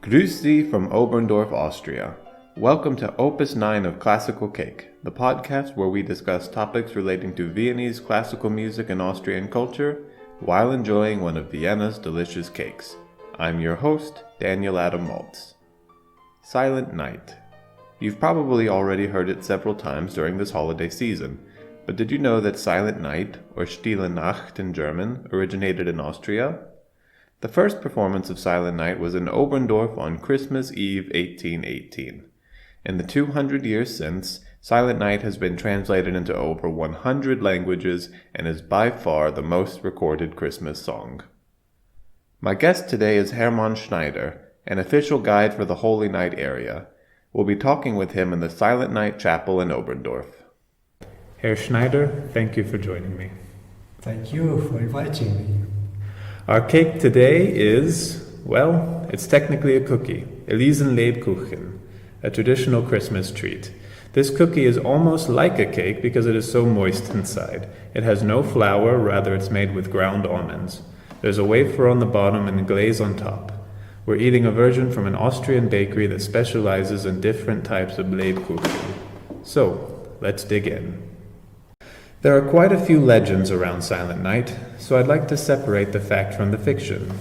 Grüß Sie from Oberndorf, Austria. Welcome to Opus 9 of Classical Cake, the podcast where we discuss topics relating to Viennese classical music and Austrian culture while enjoying one of Vienna's delicious cakes. I'm your host, Daniel Adam Maltz. Silent Night. You've probably already heard it several times during this holiday season, but did you know that Silent Night, or Stille Nacht in German, originated in Austria? The first performance of Silent Night was in Oberndorf on Christmas Eve 1818. In the 200 years since, Silent Night has been translated into over 100 languages and is by far the most recorded Christmas song. My guest today is Hermann Schneider, an official guide for the Holy Night area. We'll be talking with him in the Silent Night Chapel in Oberndorf. Herr Schneider, thank you for joining me. Thank you for inviting me. Our cake today is, well, it's technically a cookie, Elisenlebkuchen, a traditional Christmas treat. This cookie is almost like a cake because it is so moist inside. It has no flour, rather it's made with ground almonds. There's a wafer on the bottom and a glaze on top. We're eating a version from an Austrian bakery that specializes in different types of Lebkuchen. So, let's dig in. There are quite a few legends around Silent Night, so I'd like to separate the fact from the fiction.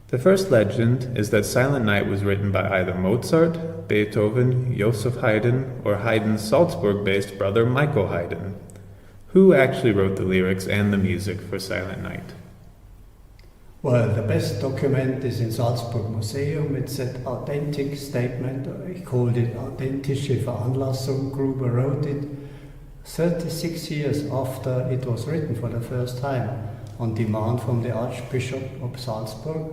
The first legend is that Silent Night was written by either Mozart, Beethoven, Joseph Haydn, or Haydn's Salzburg-based brother Michael Haydn. Who actually wrote the lyrics and the music for Silent Night? Well, the best document is in Salzburg Museum. It's an authentic statement. He called it Authentische Veranlassung. Gruber wrote it 36 years after it was written for the first time, on demand from the Archbishop of Salzburg,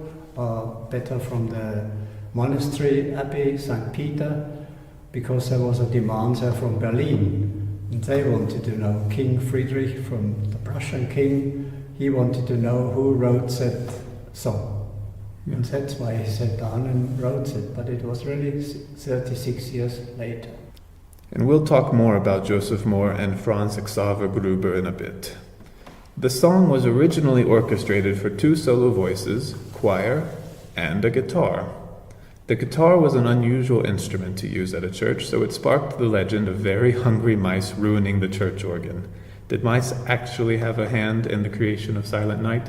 better from the monastery abbey St. Peter, because there was a demand there from Berlin. And they wanted to know King Friedrich, from the Prussian king, he wanted to know who wrote that song. Yeah. And that's why he sat down and wrote it, but it was really 36 years later. And we'll talk more about Joseph Mohr and Franz Xaver Gruber in a bit. The song was originally orchestrated for 2 solo voices, choir, and a guitar. The guitar was an unusual instrument to use at a church, so it sparked the legend of very hungry mice ruining the church organ. Did mice actually have a hand in the creation of Silent Night?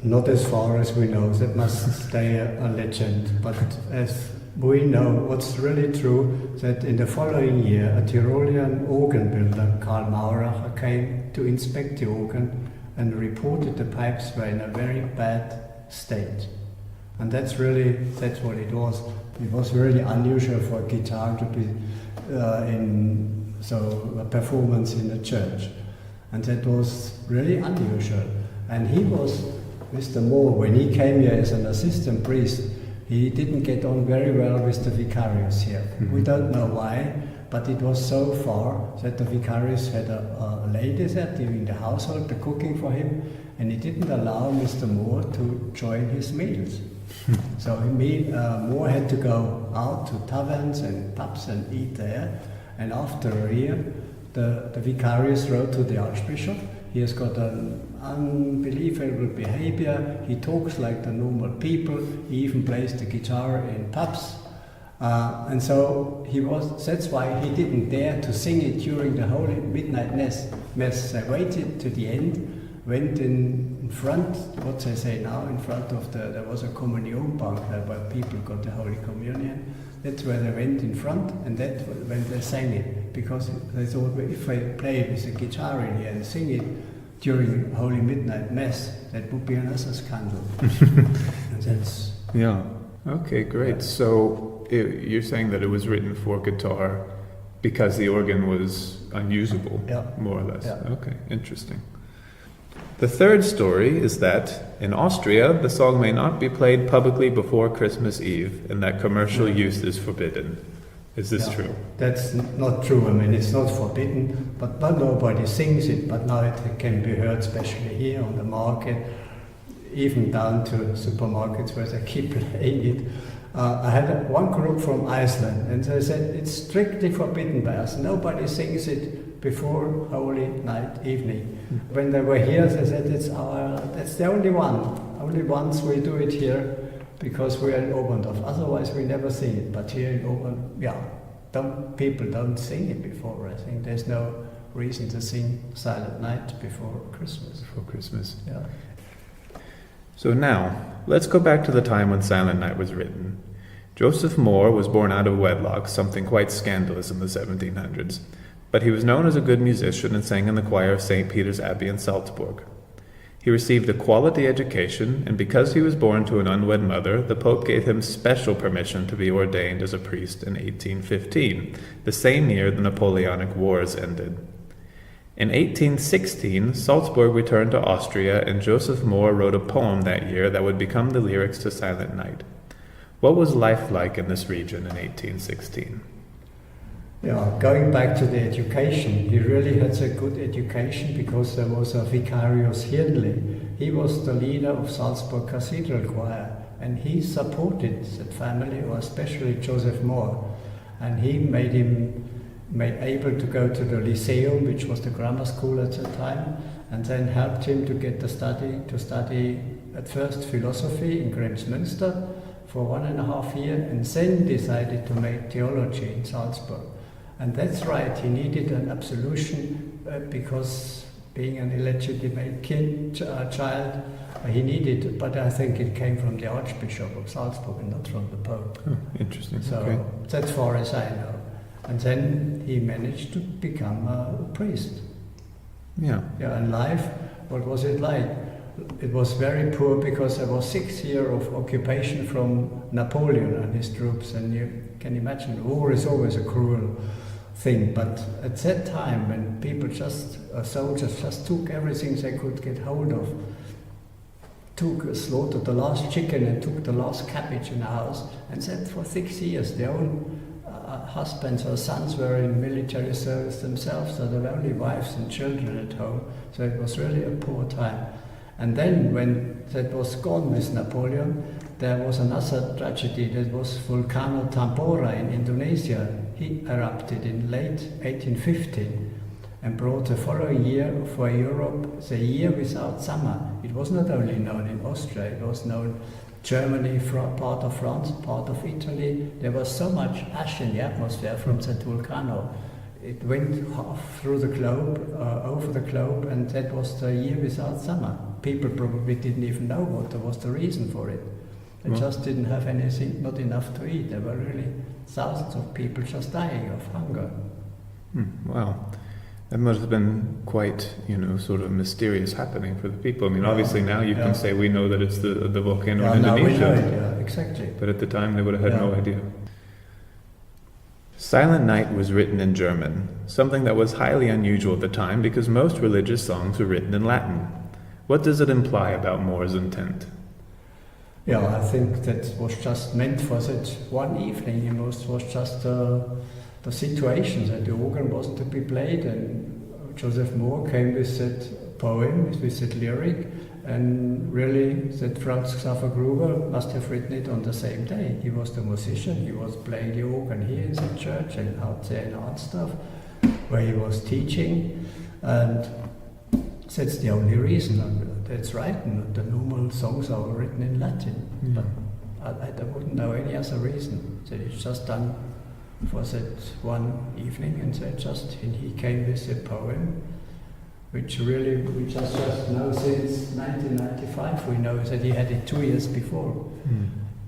Not as far as we know. That must stay a legend. But as we know, what's really true, that in the following year, a Tyrolean organ builder, Karl Mauracher, came to inspect the organ and reported the pipes were in a very bad state. And that's what it was. It was really unusual for a guitar to be a performance in a church. And that was really unusual. And he was, Mr. Mohr, when he came here as an assistant priest, he didn't get on very well with the vicarius here. Mm-hmm. We don't know why, but it was so far that the vicarius had a lady there doing the household, the cooking for him, and he didn't allow Mr. Mohr to join his meals. So Mohr had to go out to taverns and pubs and eat there, and after a year, the vicarius wrote to the archbishop. He has got an unbelievable behavior. He talks like the normal people. He even plays the guitar in pubs. And so that's why he didn't dare to sing it during the Holy Midnight Mass. They waited to the end, went in front, what they say now, in front of there was a communion bank there where people got the Holy Communion. That's where they went in front, and that's when they sang it, because they thought if I play with a guitar in here and sing it during Holy Midnight Mass, that would be another scandal. And that's... Yeah. Okay, great. So you're saying that it was written for guitar because the organ was unusable, more or less. Yeah. Okay, interesting. The third story is that in Austria, the song may not be played publicly before Christmas Eve, and that commercial use is forbidden. Is this true? That's not true. I mean, it's not forbidden, but nobody sings it. But now it can be heard, especially here on the market, even down to supermarkets where they keep playing it. I had one group from Iceland, and they said it's strictly forbidden by us. Nobody sings it before Holy Night evening. When they were here, they said that's the only one. Only once we do it here. because we are in Oberndorf. Otherwise, we never sing it. But here in Oberndorf, people don't sing it before. I think there's no reason to sing Silent Night before Christmas. Before Christmas. Yeah. So now, let's go back to the time when Silent Night was written. Joseph Mohr was born out of wedlock, something quite scandalous in the 1700s, but he was known as a good musician and sang in the choir of St. Peter's Abbey in Salzburg. He received a quality education, and because he was born to an unwed mother, the Pope gave him special permission to be ordained as a priest in 1815, the same year the Napoleonic Wars ended. In 1816, Salzburg returned to Austria, and Joseph Mohr wrote a poem that year that would become the lyrics to Silent Night. What was life like in this region in 1816? Yeah, going back to the education, he really had a good education because there was a Vicarius Hirnli. He was the leader of Salzburg Cathedral Choir, and he supported that family, or especially Joseph Mohr, and he made him able to go to the Lyceum, which was the grammar school at the time, and then helped him to get to study at first philosophy in Kremsmünster for 1.5 years, and then decided to make theology in Salzburg. And that's right, he needed an absolution because being an illegitimate child, he needed, but I think it came from the Archbishop of Salzburg and not from the Pope. Oh, interesting. So Okay. that's far as I know. And then he managed to become a priest. Yeah. Yeah, and life, what was it like? It was very poor because there was 6 years of occupation from Napoleon and his troops, and you can imagine war is always a cruel thing. But at that time, when soldiers just took everything they could get hold of, slaughtered the last chicken and took the last cabbage in the house, and said for 6 years their own husbands or sons were in military service themselves, so there were only wives and children at home. So it was really a poor time. And then when that was gone with Napoleon, there was another tragedy. That was Vulcano Tambora in Indonesia. He erupted in late 1815 and brought the following year for Europe the year without summer. It was not only known in Austria, it was known Germany, part of France, part of Italy. There was so much ash in the atmosphere from that volcano. It went half through the globe, over the globe, and that was the year without summer. People probably didn't even know what was the reason for it. They just didn't have anything, not enough to eat. There were really thousands of people just dying of hunger. Wow. That must have been quite, sort of mysterious happening for the people. I mean, obviously now you can say we know that it's the volcano in Indonesia. Now we know it, Indonesia. Exactly. But at the time they would have had no idea. Silent Night was written in German, something that was highly unusual at the time because most religious songs were written in Latin. What does it imply about Mohr's intent? Yeah, I think that was just meant for that one evening. It was just the situation that the organ wasn't to be played, and Joseph Mohr came with that poem, with that lyric, and really that Franz Xaver Gruber must have written it on the same day. He was the musician, he was playing the organ here in the church and out there in Arnsdorf, where he was teaching, and that's the only reason. That's right, and the normal songs are written in Latin, but I wouldn't know any other reason. That it's just done for that one evening, and he came with a poem, which really we just know since 1995. We know that he had it 2 years before.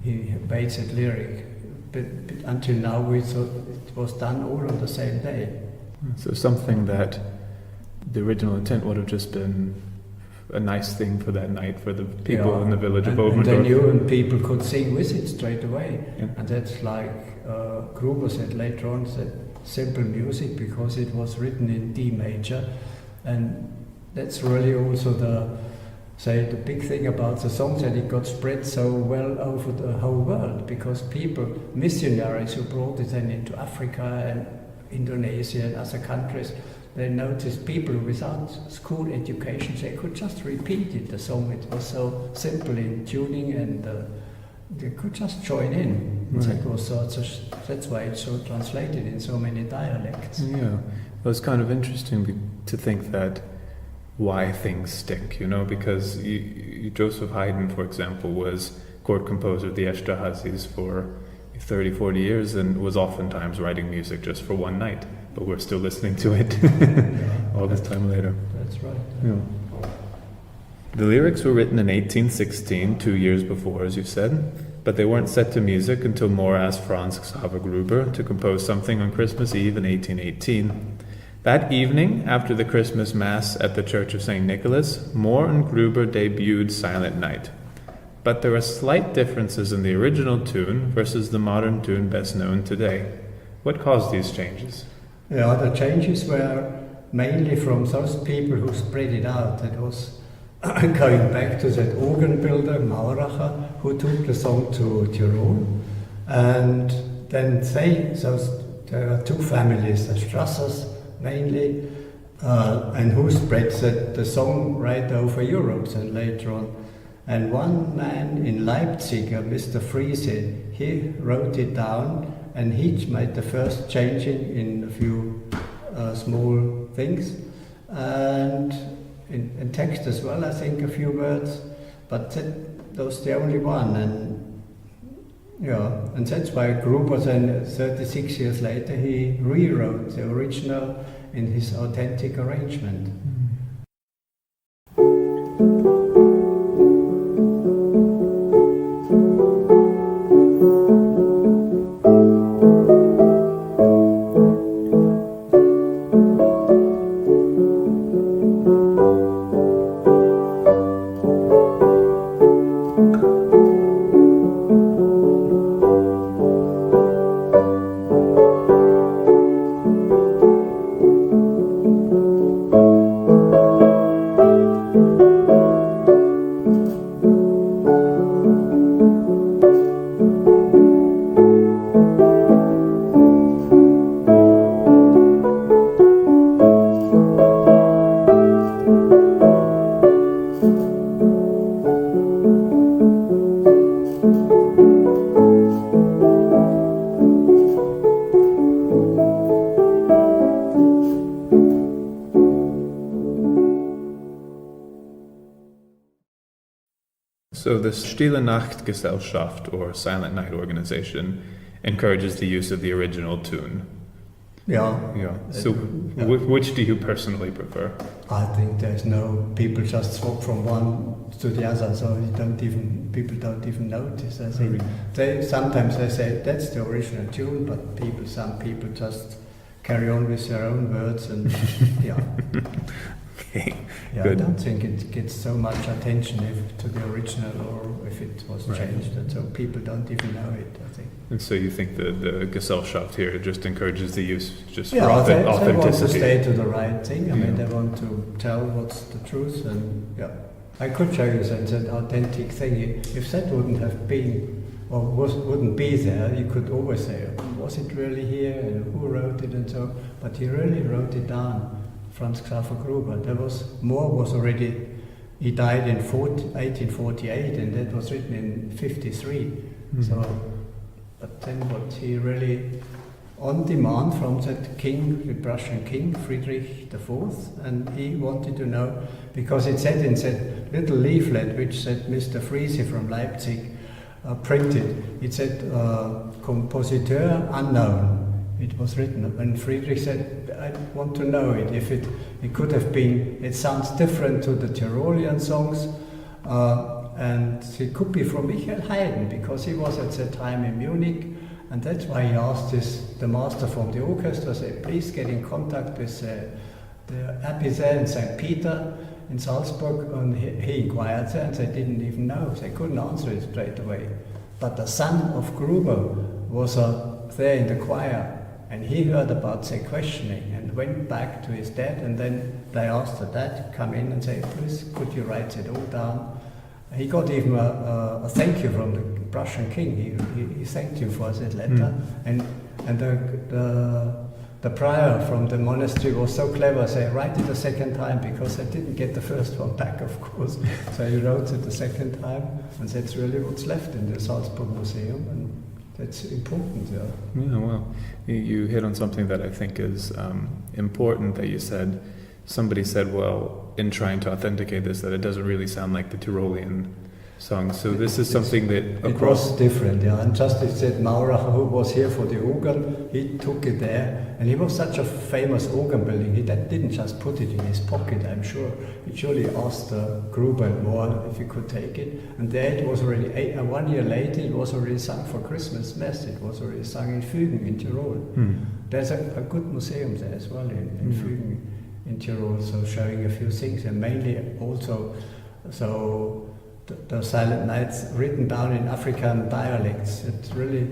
He made that lyric, but until now we thought it was done all on the same day. So something that the original intent would have just been a nice thing for that night for the people in the village of Oberndorf. And they knew, and people could sing with it straight away. Yeah. And that's like Gruber said later on, that simple music because it was written in D major, and that's really also the big thing about the song, that it got spread so well over the whole world because missionaries who brought it then into Africa and Indonesia and other countries, they noticed people without school education, they could just repeat it, the song. It was so simple in tuning, and they could just join in. Right. That's why it's so translated in so many dialects. Yeah, well, it's kind of interesting to think that why things stick, because Joseph Haydn, for example, was court composer of the Esterházys for 30, 40 years and was oftentimes writing music just for one night, but we're still listening to it all this time later. That's right. Yeah. The lyrics were written in 1816, 2 years before, as you said, but they weren't set to music until Moore asked Franz Xaver Gruber to compose something on Christmas Eve in 1818. That evening, after the Christmas Mass at the Church of St. Nicholas, Moore and Gruber debuted Silent Night. But there are slight differences in the original tune versus the modern tune best known today. What caused these changes? Yeah, the changes were mainly from those people who spread it out. It was going back to that organ builder, Mauracher, who took the song to Tyrol. And then there are two families, the Strassers mainly, and who spread the song right over Europe and later on. And one man in Leipzig, Mr. Friese, he wrote it down and he made the first changing in a few small things. And in text as well, I think a few words, but that was the only one. And that's why Gruber then 36 years later, he rewrote the original in his authentic arrangement. So the Stille Nacht Gesellschaft, or Silent Night organization, encourages the use of the original tune. Yeah. So which do you personally prefer? I think there's no, people just swap from one to the other, so people don't even notice. I think sometimes they say that's the original tune, but some people just carry on with their own words and yeah. Okay. Yeah, good. I don't think it gets so much attention to the original or if it was changed, and so people don't even know it, I think. And so you think the Gesellschaft here just encourages the use just for authenticity? They want to stay to the right thing. I mean, they want to tell what's the truth, and I could show you that authentic thing. If that wouldn't have been, or wouldn't be there, you could always say, was it really here, and who wrote it, and so. But he really wrote it down. Franz Xaver Gruber. Moore was already, he died in 1848 and that was written in 53. Mm-hmm. So, but then what he really, on demand from that king, the Prussian king, Friedrich IV, and he wanted to know, because it said in that little leaflet which said Mr. Friese from Leipzig printed, it said Compositeur unknown. It was written, and Friedrich said, I want to know it, if it could have been, it sounds different to the Tyrolean songs, and it could be from Michael Haydn, because he was at that time in Munich, and that's why he asked the master from the orchestra, said, please get in contact with the abbey there in St. Peter in Salzburg, and he inquired there, and they didn't even know, they couldn't answer it straight away. But the son of Gruber was there in the choir, and he heard about their questioning and went back to his dad, and then they asked the dad to come in and say, please, could you write it all down? He got even a thank you from the Prussian king. He thanked him for that letter. And the prior from the monastery was so clever, say, write it a second time, because they didn't get the first one back, of course. So he wrote it the second time, and that's really what's left in the Salzburg Museum. And that's important, Yeah, well, you hit on something that I think is important, that you said. Somebody said, well, in trying to authenticate this, that it doesn't really sound like the Tyrolean songs. So this is something that It was different, yeah. And just as said, Mauracher, who was here for the organ, he took it there, and he was such a famous organ building. He didn't just put it in his pocket, I'm sure. He surely asked Gruber and Mohr if he could take it. And there it was already, 1 year later, it was already sung for Christmas Mass. It was already sung in Fügen in Tyrol. There's a good museum there as well in Fügen in Tyrol, so showing a few things, and mainly also, so the Silent Nights written down in African dialects. It's really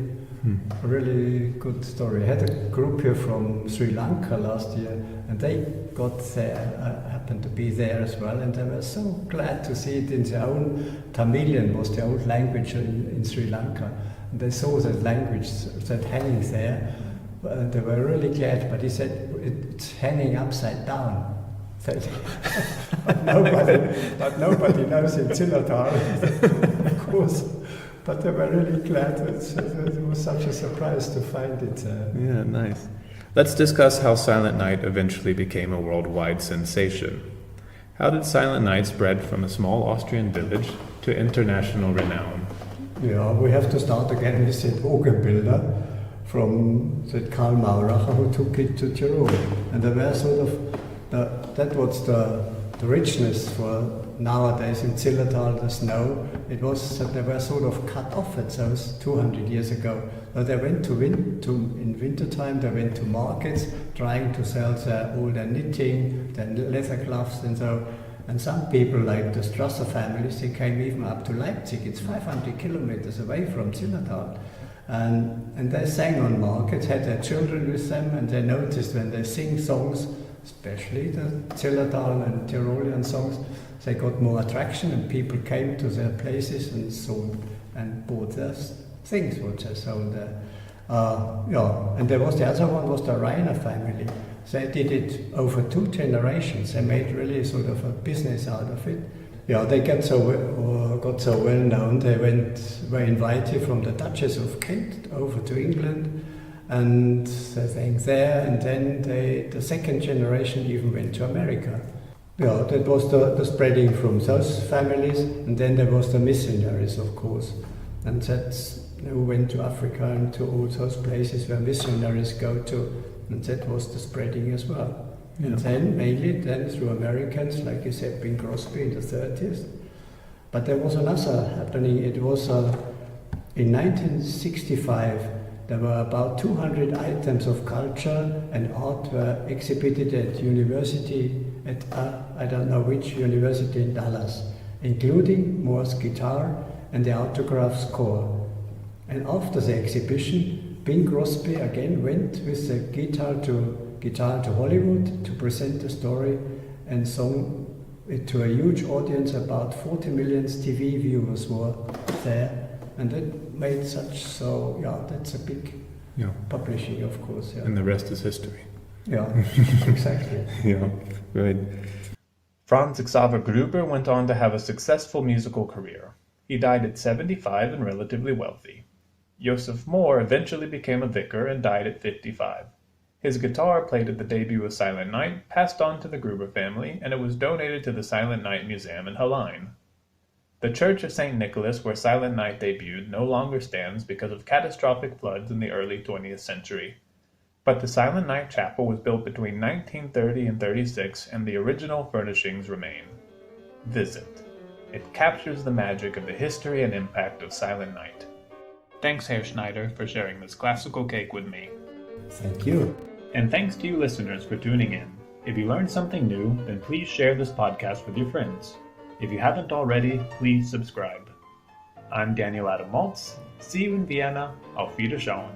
a really good story. I had a group here from Sri Lanka last year, and they got there, happened to be there as well, and they were so glad to see it in their own Tamilian, was the old language in Sri Lanka. And they saw that language that hanging there. They were really glad, but he said it's hanging upside down. But nobody knows in Zillertal, of course. But they were really glad. It was such a surprise to find it. Yeah, nice. Let's discuss how Silent Night eventually became a worldwide sensation. How did Silent Night spread from a small Austrian village to international renown? Yeah, we have to start again with the organ from that Karl Mauracher, who took it to Tyrol. And there were sort of, that was the richness for nowadays in Zillertal, the snow. It was that they were sort of cut off at those 200 years ago. But they went in wintertime, they went to markets trying to sell all their knitting, their leather gloves and so. And some people, like the Strasser families, they came even up to Leipzig. It's 500 kilometers away from Zillertal. And they sang on markets, had their children with them, and they noticed when they sing songs, especially the Zillertal and Tyrolean songs, they got more attraction, and people came to their places and sold and bought their things which they sold there. And there was the other one was the Reiner family. They did it over 2 generations. They made really sort of a business out of it. Yeah, they got so well known. They were invited from the Duchess of Kent over to England, and they sang there. And then the second generation even went to America. Yeah, that was the spreading from those families, and then there was the missionaries, of course, and that's who went to Africa and to all those places where missionaries go to, and that was the spreading as well. Yeah. And then mainly through Americans, like you said, Bing Crosby in the 30s. But there was another happening. It was in 1965. There were about 200 items of culture and art were exhibited at university, at I don't know which university in Dallas, including Mohr's guitar and the autograph score. And after the exhibition, Bing Crosby again went with the guitar to Hollywood to present the story and sung it to a huge audience. About 40 million TV viewers were there, and that made that's a big publishing, of course. Yeah. And the rest is history. Yeah, exactly. Yeah, right. Franz Xaver Gruber went on to have a successful musical career. He died at 75 and relatively wealthy. Joseph Mohr eventually became a vicar and died at 55. His guitar, played at the debut of Silent Night, passed on to the Gruber family, and it was donated to the Silent Night Museum in Hallein. The Church of St. Nicholas, where Silent Night debuted, no longer stands because of catastrophic floods in the early 20th century. But the Silent Night Chapel was built between 1930 and 36, and the original furnishings remain. Visit. It captures the magic of the history and impact of Silent Night. Thanks, Herr Schneider, for sharing this classical cake with me. Thank you. And thanks to you listeners for tuning in. If you learned something new, then please share this podcast with your friends. If you haven't already, please subscribe. I'm Daniel Adam Maltz. See you in Vienna. Auf Wiedersehen.